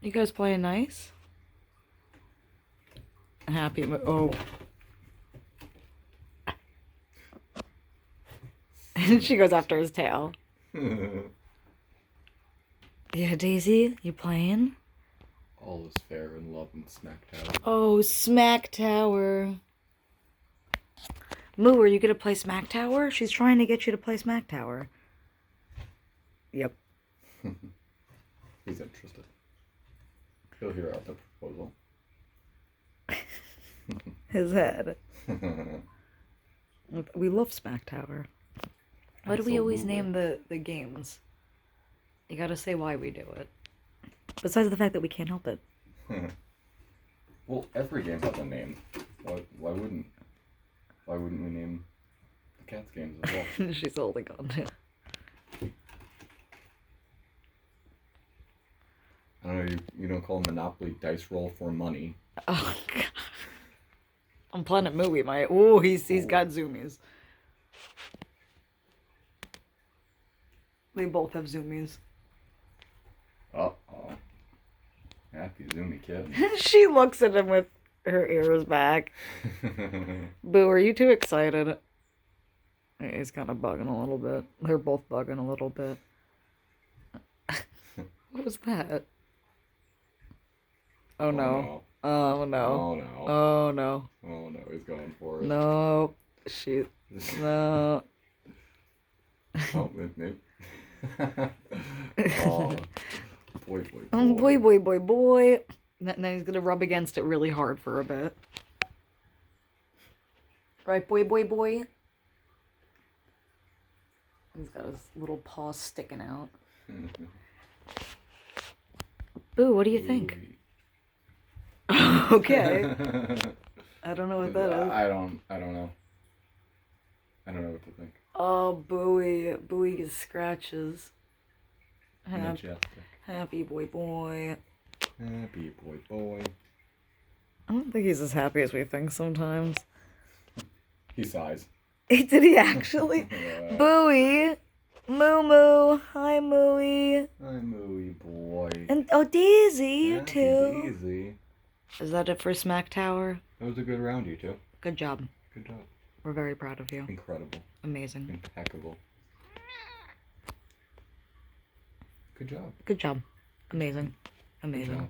You guys playing nice? Happy. Oh. And she goes after his tail. Yeah, Daisy, you playing? All is fair in love and Smack Tower. Oh, Smack Tower. Moo, are you gonna play Smack Tower? She's trying to get you to play Smack Tower. Yep. He's interested. He'll hear out the proposal. His head. We love Smack Tower. Why do we always name the games? You gotta say why we do it. Besides the fact that we can't help it. Well, every game has a name. Why wouldn't we name the Cats games as well? She's holding on to. I don't know, you don't call Monopoly dice roll for money. Oh, God. On Planet Moo, we might. Oh, he's got zoomies. They both have zoomies. Uh-oh. Happy zoomy kid. She looks at him with her ears back. Boo, are you too excited? He's kind of bugging a little bit. They're both bugging a little bit. What was that? Oh no. Oh no. Oh no. Oh no. Oh no, he's going for it. No. No. Oh, maybe. Oh, boy. Boy. Now he's gonna rub against it really hard for a bit. Right, boy. He's got his little paws sticking out. Boo, what do you think? Okay. I don't know what that is. I don't know. I don't know what to think. Oh, Bowie gets scratches. Happy boy. Happy boy. I don't think he's as happy as we think sometimes. He sighs. Did he actually? Bowie! Moo. Hi, Mooey. Hi, Mooey boy. And, oh, Daisy, you too. Daisy. Is that it for Smack Tower? That was a good round, you two. Good job. Good job. We're very proud of you. Incredible. Amazing. Impeccable. Good job. Good job. Amazing. Good job.